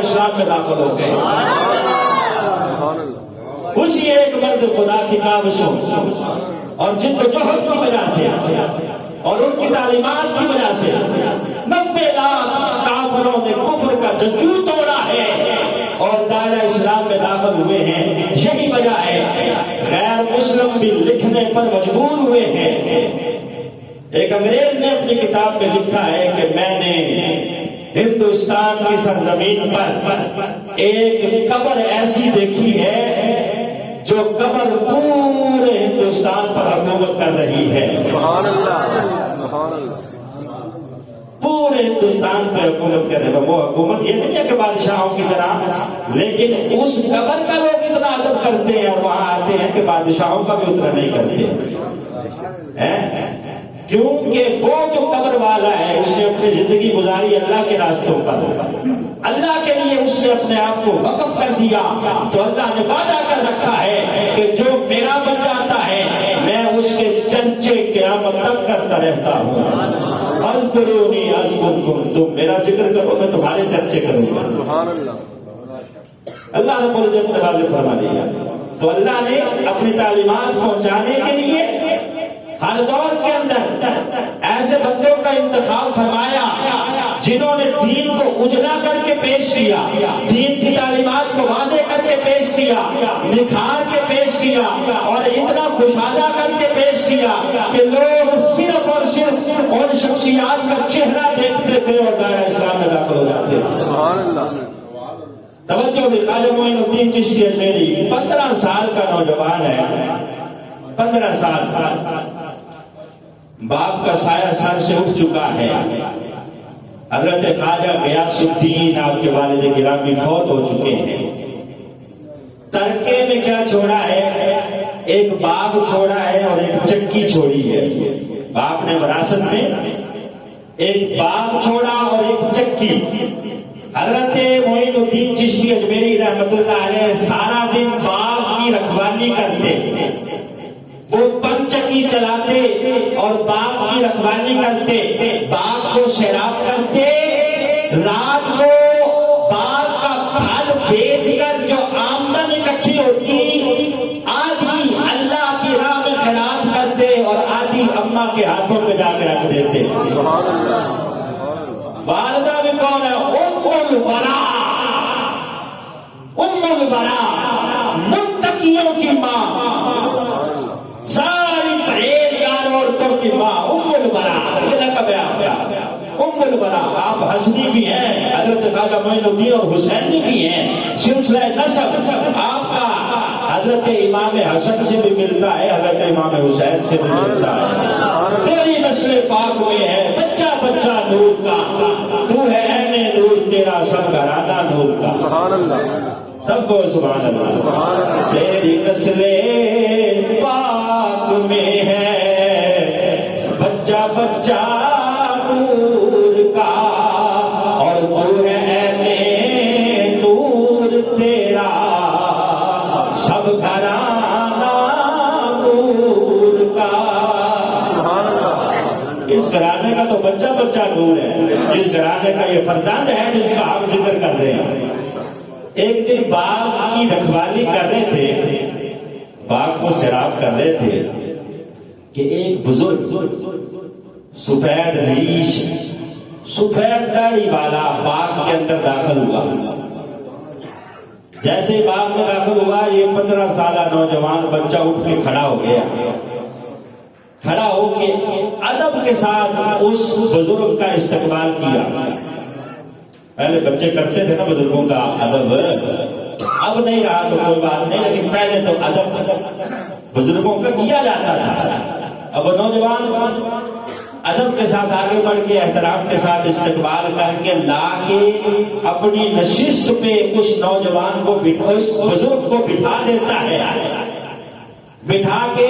اسلام میں داخل ہو گئے. اسی ایک مرد خدا کی کاوشوں اور جد و جہد کی وجہ سے اور ان کی تعلیمات کی وجہ سے 90 لاکھ کافروں نے کفر کا جنجو توڑا ہے اور دائرہ اسلام میں داخل ہوئے ہیں. یہی وجہ ہے غیر مسلم بھی لکھنے پر مجبور ہوئے ہیں. ایک انگریز نے اپنی کتاب میں لکھا ہے کہ میں نے ہندوستان کی سرزمین پر ایک قبر ایسی دیکھی ہے جو قبر پورے ہندوستان پر حکومت کر رہی ہے. سبحان اللہ سبحان اللہ. پورے ہندوستان پہ حکومت کر رہے ہیں. وہ حکومت یہ نہیں ہے کہ بادشاہوں کی طرح، لیکن اس قبر کا لوگ اتنا ادب کرتے ہیں اور وہاں آتے ہیں کہ بادشاہوں کا بھی اتنا نہیں کرتے. کیونکہ وہ جو قبر والا ہے اس نے اپنی زندگی گزاری اللہ کے راستوں پر، اللہ کے لیے اس نے اپنے آپ کو وقف کر دیا. تو اللہ نے وعدہ کر رکھا ہے کہ جو میرا بن جاتا ہے میں اس کے چرچے قیامت تک کرتا رہتا ہوں. اذکرونی اذکرکم، تم میرا ذکر کرو میں تمہارے چرچے کروں گا. سبحان اللہ. اللہ نے بولے جب واضح فرما دیا. تو اللہ نے اپنی تعلیمات پہنچانے کے لیے ہر دور کے اندر ایسے بندوں کا انتخاب فرمایا جنہوں نے دین کو اجلا کر کے پیش کیا، دین کی تعلیمات کو واضح کر کے پیش کیا، نکھار کے پیش کیا اور اتنا کشادہ کر کے پیش کیا کہ لوگ صرف اور صرف ان شخصیات کا چہرہ دیکھتے تھے اور دائرہ اسلام میں داخل ہو جاتے تھے. سبحان اللہ. توجہ بھی. خواجہ معین الدین چشتی اجمیری 15 سال کا نوجوان ہے. 15 سال باپ کا سایہ سر سے اٹھ چکا ہے. حضرت خواجہ غیاث الدین آپ کے والد گرامی فوت ہو چکے ہیں. ترکے میں کیا چھوڑا ہے؟ ایک باغ چھوڑا ہے اور ایک چکی چھوڑی ہے. باپ نے وراثت میں ایک باغ چھوڑا اور ایک چکی. حضرت معین الدین چشتی اجمیری رحمت اللہ علیہ سارا دن باغ کی رکھوالی کرتے. وہ پنچکی چلاتے اور باغ کی رکھوالی کرتے، باغ کو سیراب کرتے. رات کو باغ کا پھل بیچ کر جو آمدن اکٹھی ہوتی آدھی اللہ کی راہ میں خیرات کرتے اور آدھی اماں کے ہاتھوں پہ جا کے رکھ دیتے. والدہ بھی کون ہے؟ ام الورا، متقیوں کی ماں، ساری پرہیزگار عورتوں کی ماں ام الورا. یہ لقب ہے آپ کا ام الورا. آپ حسنی بھی ہیں، حضرت خواجہ معین الدین اور حسینی بھی ہیں. سلسلہ نسب آپ کا حضرت امام حسن سے بھی ملتا ہے، حضرت امام حسین سے بھی ملتا ہے. تیری نسل پاک میں ہے بچہ بچہ نور کا، تو ہے عین نور، تیرا سب گھرانہ نور کا. سبحان اللہ. سب کو سبحان اللہ. تیری نسل پاک میں ہے بچہ بچہ نور کا، اور تو ہے عین نور، تیرا سب گھرانہ نور کا. اس گھرانے کا تو بچہ بچہ نور ہے، جس گھرانے کا یہ فرزند ہے جس کا آپ ذکر کر رہے ہیں. ایک دن باغ کی رکھوالی کر رہے تھے، باغ کو سیراب کر رہے تھے کہ ایک بزرگ سفید ریش، سفید داڑھی والا باغ کے اندر داخل ہوا. جیسے باغ میں داخل ہوا یہ 15 سالہ نوجوان بچہ اٹھ کے کھڑا ہو گیا. کھڑا ہو کے ادب کے ساتھ اس بزرگ کا استقبال کیا. پہلے بچے کرتے تھے نا بزرگوں کا ادب، اب نہیں رہا تو کوئی بات نہیں، لیکن پہلے تو ادب بزرگوں کا کیا جاتا تھا. اب نوجوان ادب کے ساتھ آگے بڑھ کے احترام کے ساتھ استقبال کر کے لا کے اپنی نشست پہ اس نوجوان کو اس بزرگ کو بٹھا دیتا ہے. بٹھا کے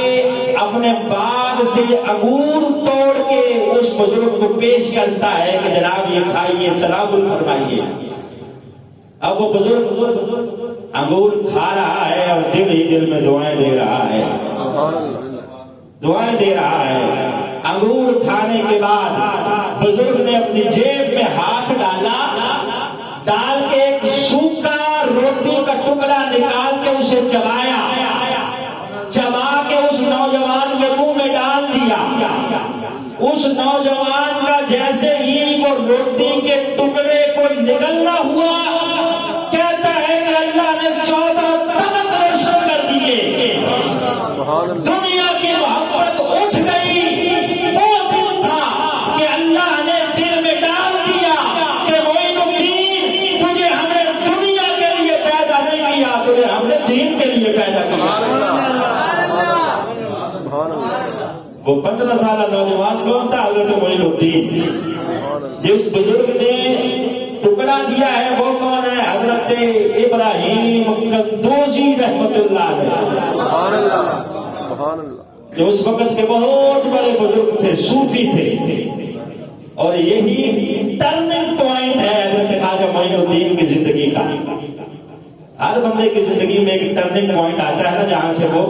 اپنے باغ سے انگور توڑ کے اس بزرگ کو پیش کرتا ہے کہ جناب یہ کھائیے، تناول فرمائیے. اب وہ بزرگ انگور کھا رہا ہے اور دل ہی دل میں دعائیں دے رہا ہے، دعائیں دے رہا ہے. انگور کھانے کے بعد بزرگ نے اپنی جیب میں ہاتھ ڈالا، ڈال کے ایک اسے چبایا، چبا کے اس نوجوان کے منہ میں ڈال دیا۔ اس نوجوان کا جیسے ہی وہ روٹی کے ٹکڑے کو نگلنا ہوا، کہتا ہے کہ اللہ نے 14 طبق روشن کر دیے، سبحان اللہ دنیا کی محبت اٹھ گئی۔ وہ دن تھا کہ اللہ نے دل میں ڈال دیا کہ معین الدین، تجھے ہم نے دنیا کے لیے پیدا نہیں کیا، تجھے ہم نے دین کے لیے پیدا کیا۔ سبحان اللہ وہ 15 سالہ نوجوان کون تھا؟ حضرت معین الدین۔ سبحان اللہ جس بزرگ نے ٹکڑا دیا ہے وہ کون ہے؟ حضرت ابراہیم قندوزی رحمت اللہ علیہ، سبحان اللہ سبحان اللہ جو اس وقت کے بہت بڑے بزرگ تھے، صوفی تھے، اور یہی ٹرننگ پوائنٹ ہے حضرت خواجہ معین الدین کی زندگی کا۔ ہر بندے کی زندگی میں ایک ٹرننگ پوائنٹ آتا ہے نا، جہاں سے وہ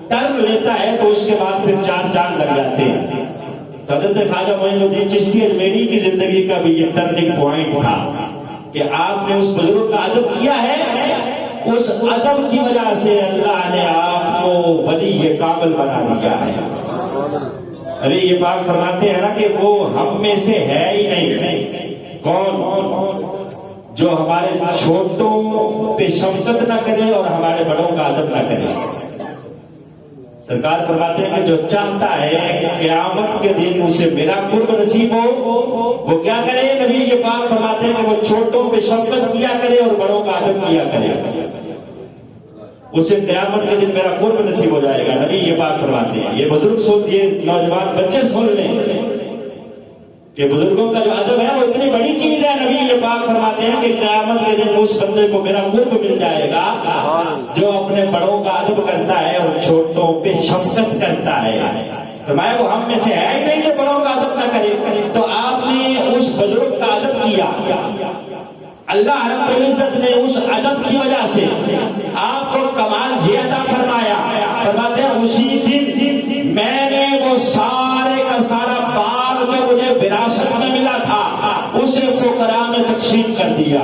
ٹرن لیتا ہے تو اس کے بعد پھر چار چاند لگ جاتے ہیں۔ تو حضرت خواجہ معین الدین چشتی اجمیری کی زندگی کا بھی یہ ٹرننگ پوائنٹ تھا کہ آپ نے اس بزرگ کا ادب کیا ہے، اس ادب کی وجہ سے اللہ نے آپ کو ولی کامل بنا دیا ہے۔ ابھی یہ بات فرماتے ہیں نا کہ وہ ہم میں سے ہے ہی نہیں، کون جو ہمارے چھوٹوں پہ شفقت نہ کرے اور ہمارے بڑوں کا ادب نہ کرے۔ سرکار فرماتے ہیں کہ جو چاہتا ہے کہ قیامت کے دن اسے میرا قرب نصیب ہو، وہ کیا کرے؟ نبی یہ بات فرماتے ہیں کہ وہ چھوٹوں پہ شفقت کیا کرے اور بڑوں کا ادب کیا کرے، اسے قیامت کے دن میرا قرب نصیب ہو جائے گا۔ نبی یہ بات فرماتے ہیں۔ یہ بزرگ سن، یہ نوجوان بچے سن لیں کہ بزرگوں کا جو ادب ہے وہ اتنی بڑی چیز ہے۔ نبی یہ بات فرماتے ہیں کہ قیامت کے دن اس بندے کو میرا قرب مل جائے گا جو اپنے بڑوں کا ادب کرتا ہے اور چھوٹوں پہ شفقت کرتا ہے۔ فرمایا وہ ہم میں سے ہے ہی نہیں جو بڑوں کا ادب نہ کرے۔ تو آپ نے اس بزرگ کا ادب کیا، اللہ رب العزت نے اس ادب کی وجہ سے آپ کو کمال یہ عطا فرمایا۔ فرماتے ہیں اسی دن میں نے وہ سارے کا سارا باغ جو مجھے وراثت میں ملا تھا اسے فقراء میں تقسیم کر دیا۔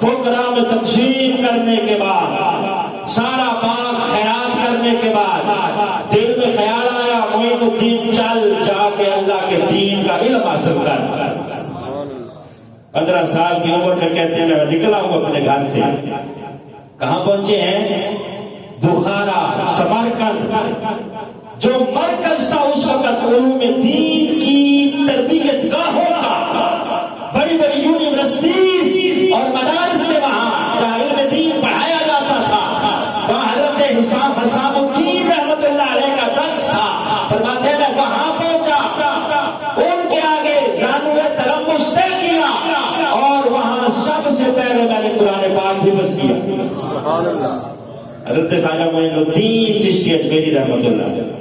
فقراء میں تقسیم کرنے کے بعد، سارا باغ خیرات کرنے کے بعد دل میں خیال آیا معین الدین چل جا کے اللہ کے دین کا علم حاصل کر۔ 15 سال کی عمر میں کہتے ہیں میں نکلا ہوں اپنے گھر سے۔ کہاں پہنچے ہیں؟ بخارا، سمرقند، جو مرکز تھا اس وقت علوم دین کی تربیت گاہوں کا، بڑی بڑی یونیورسٹیز اور مدارس میں وہاں جہاں علم دین پڑھایا جاتا تھا، وہاں حضرت حسام الدین رحمت اللہ علیہ کا درس تھا۔ فرماتے ہیں میں وہاں پہنچا، ان کے آگے زانوِ تلمس طے کیا اور وہاں سب سے پہلے میں نے قرآن پاک حفظ کیا۔ حضرت خواجہ معین الدین چشتی اجمیری رحمت اللہ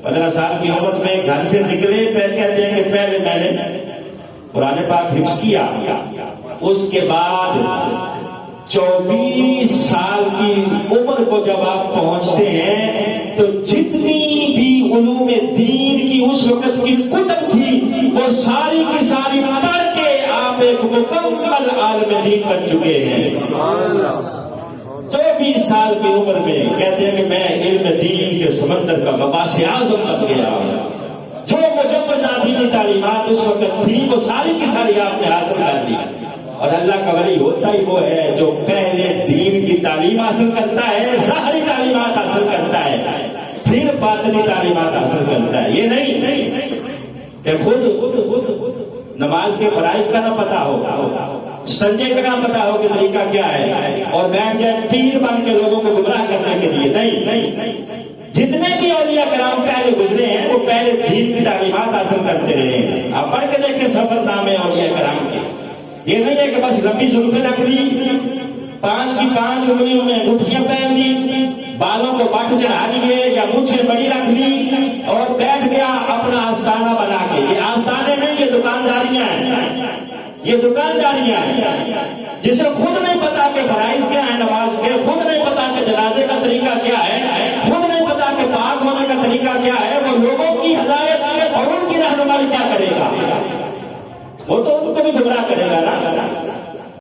15 سال کی عمر میں گھر سے نکلے، پھر کہتے ہیں کہ پہلے میں نے قرآن پاک حفظ کیا، اس کے بعد 24 سال کی عمر کو جب آپ پہنچتے ہیں تو جتنی بھی علوم دین کی اس وقت کی کتب تھی وہ ساری کی ساری پڑھ کے آپ ایک مکمل عالم دین بن چکے ہیں۔ 24 سال کی عمر میں کہتے ہیں کہ میں علم دین کے سمندر کا مباحث اعظم بن گیا۔ جو مجوزہ دینی تعلیمات اس وقت تھی وہ ساری کی ساری آپ نے حاصل کر لی۔ اور اللہ کا ولی ہوتا ہی وہ ہے جو پہلے دین کی تعلیم حاصل کرتا ہے، ظاہری تعلیمات حاصل کرتا ہے، پھر باطنی تعلیمات حاصل کرتا ہے۔ یہ نہیں کہ خود نماز کے فرائض کا نہ پتا ہو، سنجے کا نہ پتا ہو کہ طریقہ کیا ہے اور بیٹھ جائے پیر بن کے لوگوں کو گمراہ کرنے کے لیے۔ نہیں، جتنے بھی اولیاء کرام پہلے گزرے ہیں وہ پہلے دین کی تعلیمات حاصل کرتے رہے ہیں۔ آپ پڑھ کے دیکھیں سفر نامے اولیاء کرام کے، یہ نہیں ہے کہ بس لمبی زلفیں رکھ لی، 5 کی 5 انگلیوں میں انگوٹھیاں پہن لی، بالوں کو بٹ چڑھا لیے یا مونچھیں بڑی رکھ لی اور بیٹھ گیا اپنا آستانہ بنا کے۔ یہ آستانے نہیں، یہ دکانداریاں ہیں، یہ دکانداریاں ہیں۔ جسے خود نہیں پتا کہ فرائض کیا ہے نماز کے، خود نہیں پتا کہ جنازے کا طریقہ کیا ہے، خود نہیں پتا کہ پاک ہونے کا طریقہ کیا ہے، وہ لوگوں کی ہدایت اور ان کی رہنمائی کیا کرے گا؟ وہ تو ان کو بھی گمراہ کرے گا نا۔